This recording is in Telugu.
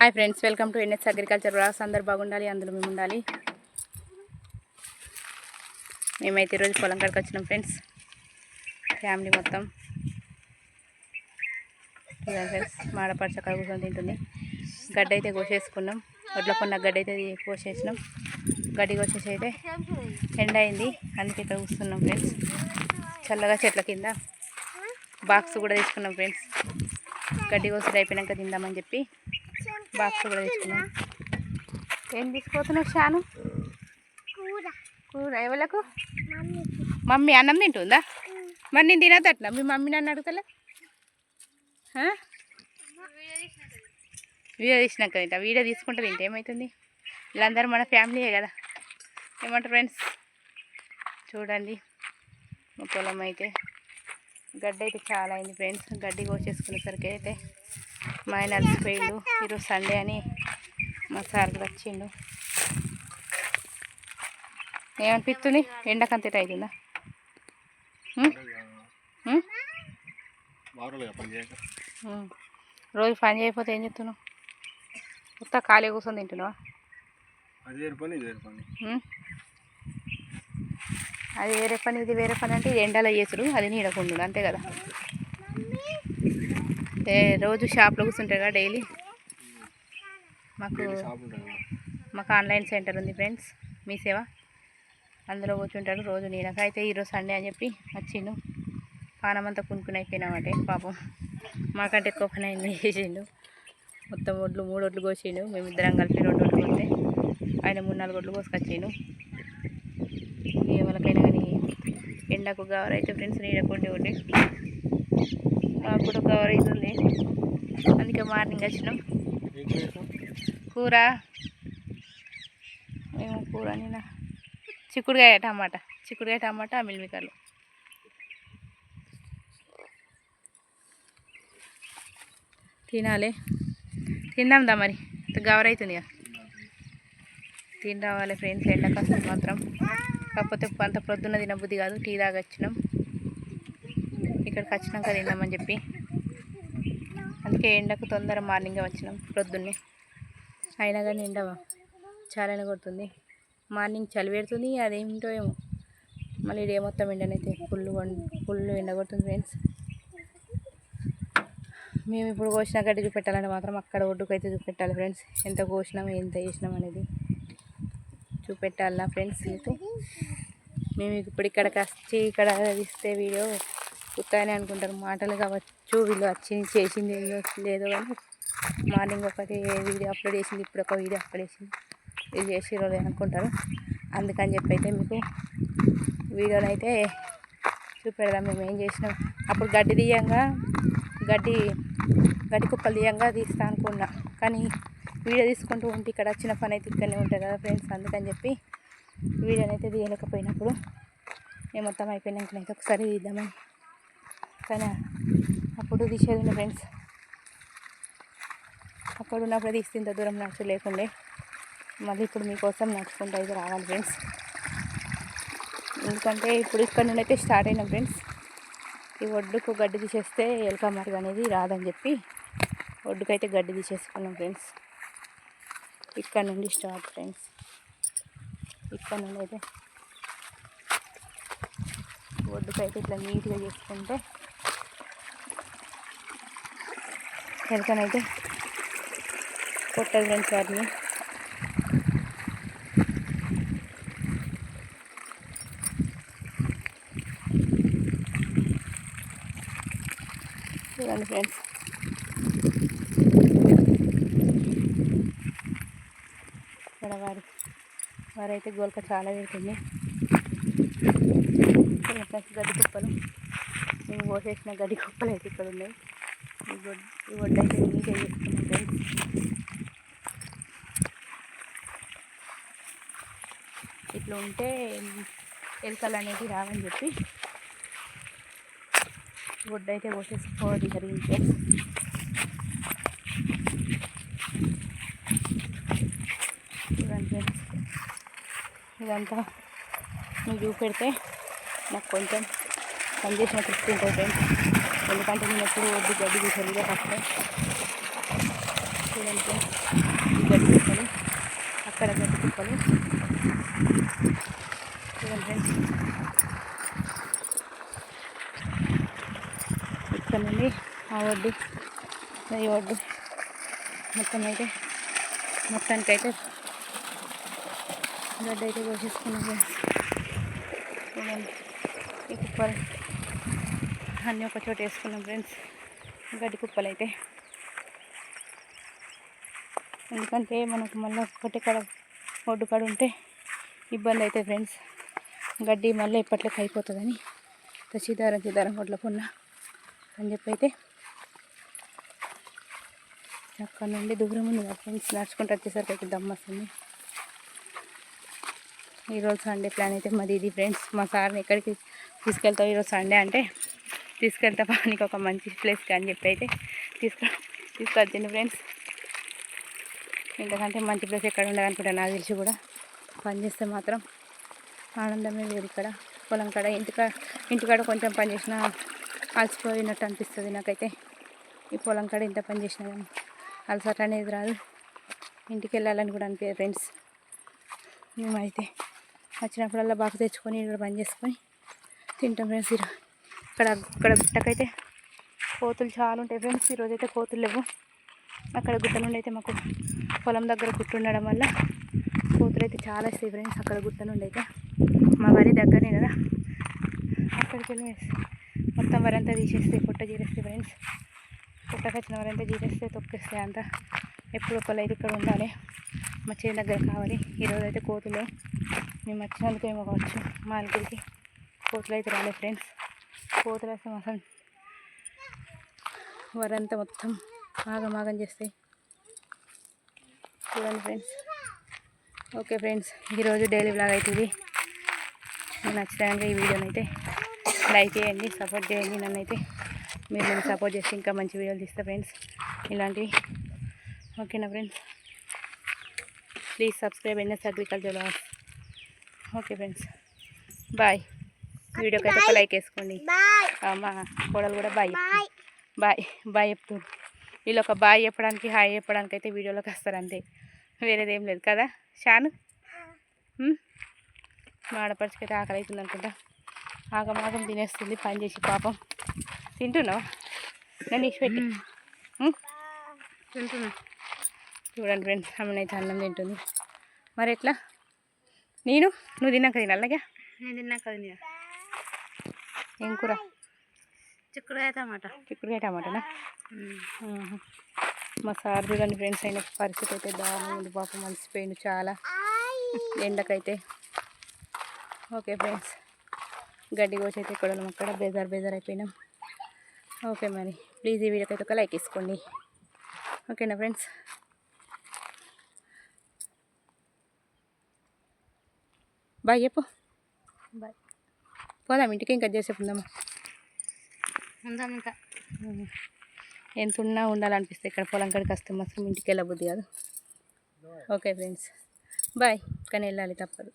Hi friends, welcome to NS Agriculture Blogs. అందరు బాగుండాలి, అందులో మేము ఉండాలి. మేమైతే ఈరోజు పొలం కాడికి వచ్చినాం ఫ్రెండ్స్, ఫ్యామిలీ మొత్తం. ఫ్రెండ్స్ మాడపడి చక్కగా కూర్చొని తింటుంది. గడ్డ అయితే కోసేసుకున్నాం, వడ్ల కొన్న గడ్డ అయితే కోసేసినాం. గడ్డి కోసేసి అయితే ఎండ అయింది, అందుకే ఇక్కడ కూర్చున్నాం ఫ్రెండ్స్. చల్లగా చెట్ల కింద బాక్స్ కూడా తీసుకున్నాం ఫ్రెండ్స్. గడ్డి కోసేది అయిపోయినాక తిందామని చెప్పి బాక్స్ కూడా తీసుకున్నాం. ఏం తీసుకోతున్నావు షాను? కూర ఎవరికి? మమ్మీ అన్నం తింటుందా? మరి నేను తినదట్లా, మీ మమ్మీ నన్ను అడుగుతలే. వీడియో తీసినాక తింటా. వీడియో తీసుకుంటే తింటే ఏమవుతుంది? వీళ్ళందరూ మన ఫ్యామిలీయే కదా. ఏమంటారు ఫ్రెండ్స్? చూడండి మా పొలం అయితే గడ్డి అయితే చాలా అయింది ఫ్రెండ్స్. గడ్డి కోసేసుకునేసరికి అయితే మా ఆయన అలసిపోయిండు. ఈరోజు సండే అని మా సార్ కూడా వచ్చిండు. ఏమనిపిస్తుంది? ఎండకంతేట అవుతుందా? రోజు పని చేయకపోతే ఏం చెప్తున్నావు? మొత్తం ఖాళీ కూర్చొని తింటున్నావా? అది వేరే పని ఇది వేరే పని అంటే ఎండలో చేసుడు, అది నీడకుండు, అంతే కదా. రోజు షాప్లో కూర్చుంటారు కదా డైలీ. మాకు ఆన్లైన్ సెంటర్ ఉంది ఫ్రెండ్స్, మీ సేవ. అందులో కూర్చుంటాడు రోజు. నీడకైతే ఈరోజు సండే అని చెప్పి వచ్చిండు. పానమంతా కొనుక్కుని అయిపోయినామంటే పాపం మాకంటే ఎక్కువ పని అయింది చేసిండు. మొత్తం వడ్లు 3 వడ్లు కోసిండు. మేమిద్దరం కలిపి 2 వడ్లు కోస్తే ఆయన 3-4 వడ్లు కోసుకొచ్చిండు. ఎవరికైనా కానీ ఎండకు గవర్ అయితే ఫ్రెండ్స్ నీడకుండి ఉండి మాకు కూడా గవర్ అవుతుంది. అందుకే మార్నింగ్ వచ్చినాం. కూర మేము కూర నేను చిక్కుడుకాయ టమాటా మిల్మికర్లు. తినాలి, తిందాందా మరి. గవర్ అవుతుంది కదా, తిని రావాలి ఫ్రెండ్స్. ఎండకు వస్తుంది మాత్రం. కాకపోతే అంత ప్రొద్దున తినబుద్ధి కాదు, టీ దాకా వచ్చినాం. ఇక్కడికి వచ్చినాక తిందామని చెప్పి అందుకే ఎండకు తొందర మార్నింగే వచ్చినాం ప్రొద్దున్నే. అయినా కానీ ఎండ చాలానే కొడుతుంది. మార్నింగ్ చలి పెడుతుంది, అదేమిటో ఏమో. మళ్ళీ ఇదే మొత్తం ఎండనైతే ఫుల్ ఎండ కొడుతుంది ఫ్రెండ్స్. మేము ఇప్పుడు కోసిన గడ్డి చూపెట్టాలంటే మాత్రం అక్కడ ఒడ్డుకైతే చూపెట్టాలి ఫ్రెండ్స్. ఎంత కోసినాం, ఎంత చేసినాం అనేది చూపెట్టాలా ఫ్రెండ్స్. మీకు మేము ఇప్పుడు ఇక్కడికి వచ్చి ఇక్కడ ఇస్తే వీడియో ఉత్తానే అనుకుంటారు, మాటలు కావచ్చు. వీళ్ళు వచ్చి చేసింది లేదో కానీ మార్నింగ్ ఒకటి వీడియో అప్లోడ్ చేసింది, ఇప్పుడు ఒక వీడియో అప్లోడ్ చేసింది, ఇది చేసి రోజు అనుకుంటారు. అందుకని చెప్పి అయితే మీకు వీడియోని అయితే చూపెడదాం మేము ఏం చేసినాం. అప్పుడు గడ్డి కుప్పలు తీయంగా తీస్తా అనుకున్నా, కానీ వీడియో తీసుకుంటూ ఉంటే ఇక్కడ వచ్చిన పని అయితే ఇక్కడనే ఉంటుంది కదా ఫ్రెండ్స్. అందుకని చెప్పి వీడియోని అయితే తీయలేకపోయినప్పుడు మేము మొత్తం అయిపోయినాకనైతే ఒకసారి తీద్దామని. కానీ అప్పుడు తీసేది ఉండే ఫ్రెండ్స్. అప్పుడు ఉన్నప్పుడు తీస్తే ఇంత దూరం నడచలేకుండే. మళ్ళీ ఇప్పుడు మీకోసం నడుచుకుంటూ అయితే రావాలి ఫ్రెండ్స్. ఎందుకంటే ఇప్పుడు ఇక్కడ నుండి అయితే స్టార్ట్ అయినాం ఫ్రెండ్స్. ఈ ఒడ్డుకు గడ్డి తీసేస్తే ఎలక మరుగు అనేది రాదని చెప్పి ఒడ్డుకైతే గడ్డి తీసేసుకున్నాం ఫ్రెండ్స్. ఇక్కడ నుండి స్టార్ట్ ఫ్రెండ్స్. ఇక్కడ నుండి అయితే ఒడ్డుకైతే ఇట్లా నీట్గా చేసుకుంటే ఎలకనైతే కొట్టదు ఫ్రెండ్స్ వాటిని. చూడండి ఫ్రెండ్స్, ఇక్కడ వారైతే గోల్క చాలా పెడుతుంది. గడ్డి కుప్పలు, మేము పోసేసిన గడ్డి కుప్పలు అయితే ఇక్కడ ఉన్నాయి. ఈ ఒడ్డు అయితే నీట్గా చేసుకున్నాం ఫ్రెండ్స్. ఇట్లా ఉంటే ఎలుకలు అనేది రావని చెప్పి ఒడ్డు అయితే పోసేసుకోవడం జరిగింది ఫ్రెండ్స్. చూడండి ఫ్రెండ్స్, ఇదంతా నువ్వు చూపెడితే నాకు కొంచెం పని చేసిన తృప్తి ఉంటుంది ఫ్రెండ్స్. ఎందుకంటే నేను ఎప్పుడు ఒడ్డు గడ్డి తీసేది ఫస్ట్. చూడండి ఫ్రెండ్స్. ఈ గడ్డి కుప్పలు, అక్కడ గడ్డి కుప్పలు. చూడండి ఫ్రెండ్స్, ఇక్కడ నుండి ఆ ఒడ్డు ఈ ఒడ్డు మొత్తానికైతే గడ్డి అయితే కోసేసుకున్నాం ఫ్రెండ్స్. చూడండి ఈ కుప్పలు అన్నీ ఒక చోట వేసుకున్నాం ఫ్రెండ్స్, గడ్డి కుప్పలు అయితే. ఎందుకంటే మనకు మళ్ళీ ఒకటి కాడ ఒడ్డు కాడ ఉంటే ఇబ్బంది అవుతుంది ఫ్రెండ్స్. గడ్డి మళ్ళీ ఎప్పట్లోకి అయిపోతుందని చిదారం కొట్లకున్నా అని చెప్పి అయితే అక్కడ నుండి దూరం ఉంది కదా ఫ్రెండ్స్, నడుచుకుంటూ వచ్చేసరికి అయితే దమ్ వస్తుంది. ఈరోజు సండే ప్లాన్ అయితే మాది ఇది ఫ్రెండ్స్. మా సార్ని ఎక్కడికి తీసుకెళ్తావు ఈరోజు సండే అంటే, తీసుకెళ్తా నీకు ఒక మంచి ప్లేస్కి అని చెప్పి అయితే తీసుకొచ్చింది ఫ్రెండ్స్. ఎందుకంటే మంచి ప్లేస్ ఎక్కడ ఉండదు అనుకుంటా నాకు తెలిసి కూడా. పని చేస్తే మాత్రం ఆనందమే వేరు. ఇక్కడ పొలం కాడ ఇంటికాడ కొంచెం పని చేసినా అలసిపోయినట్టు అనిపిస్తుంది నాకైతే. ఈ పొలం కాడ ఇంత పని చేసినా కానీ అలసట అనేది రాదు, ఇంటికి వెళ్ళాలని కూడా అనిపించదు ఫ్రెండ్స్. మేమైతే వచ్చినప్పుడల్లా బాగా తెచ్చుకొని ఇక్కడ పని చేసుకొని తింటాం ఫ్రెండ్స్. ఇక్కడ గుట్టకైతే కోతులు చాలా ఉంటాయి ఫ్రెండ్స్. ఈరోజు అయితే కోతులు లేవు. అక్కడ గుట్ట నుండి అయితే మాకు పొలం దగ్గర గుట్ట ఉండడం వల్ల కోతులు అయితే చాలా వస్తాయి ఫ్రెండ్స్. అక్కడ గుట్ట నుండి అయితే మా వరి దగ్గరనే కదా, అక్కడికి వెళ్ళి మొత్తం వరి అంతా తీసేస్తే పుట్ట చీరేస్తాయి ఫ్రెండ్స్. పుట్టకు వచ్చిన వరి అంతా చీరేస్తే తొక్కేస్తాయి అంతా. ఎప్పుడు ఒకళ్ళు అయితే ఇక్కడ ఉండాలి, మా చేను దగ్గర కావాలి. ఈరోజు అయితే కోతులు మేము వచ్చినందుకు ఏమో కావచ్చు, మా అలిగిరికి కోతులు అయితే రాలేదు ఫ్రెండ్స్. కోతులు వస్తే మొత్తం వరంతా మొత్తం ఆగమాగం చేస్తాయి. చూడండి ఫ్రెండ్స్. ఓకే ఫ్రెండ్స్, ఈరోజు డైలీ బ్లాగ్ అవుతుంది. నచ్చితే ఈ వీడియోని అయితే లైక్ చేయండి, సపోర్ట్ చేయండి. నన్నైతే మీరు సపోర్ట్ చేస్తే ఇంకా మంచి వీడియోలు తీస్తా ఫ్రెండ్స్ ఇలాంటివి. ఓకేనా friends, please subscribe NS Agriculture Vlogs. Okay friends, bye. వీడియోకి అయితే ఒక లైక్ వేసుకోండి. మా కోడలు కూడా బాయ్ చెప్తుంది. వీళ్ళు ఒక బాయ్ చెప్పడానికి హాయ్ చెప్పడానికి అయితే వీడియోలోకి వస్తారు అంతే, వేరేదేం లేదు కదా. షాను మా ఆడపడిచికైతే ఆకలి అవుతుంది అనుకుంటా, ఆగమాగం తినేస్తుంది పని చేసి. పాపం తింటున్నావు, నన్ను ఇచ్చిపెట్టి తింటున్నా. చూడండి ఫ్రెండ్స్, అమ్మనైతే అన్నం తింటుంది. మరి ఎట్లా నువ్వు తిన్నాక తినాలి అలాగే. నేను తిన్నాక తినా. ఏం కూర? చిక్కుడుకాయ టమాటానా? మా సార్ చూడండి ఫ్రెండ్స్, అయిన పరిస్థితి అయితే దారుణంగా ఉంది. పాపం మలిసిపోయింది చాలా ఎండకైతే. ఓకే ఫ్రెండ్స్, గడ్డి కోసి అయితే ఇక్కడ అక్కడ బేజార్ అయిపోయినాం. ఓకే మరి, ప్లీజ్ ఈ వీడియోకి అయితే ఒక లైక్ వేసుకోండి. ఓకేనా ఫ్రెండ్స్, బాయ్ చెప్పు. బాయ్. పోదాం ఇంటికి, ఇంకా చేసేపు ఉందామా? ఇంకా ఎంత ఉన్నా ఉండాలనిపిస్తే ఇక్కడ పొలం కాడికి వస్తే మాత్రం ఇంటికి వెళ్ళబుద్ది కాదు. Okay friends, bye. కానీ వెళ్ళాలి తప్పదు.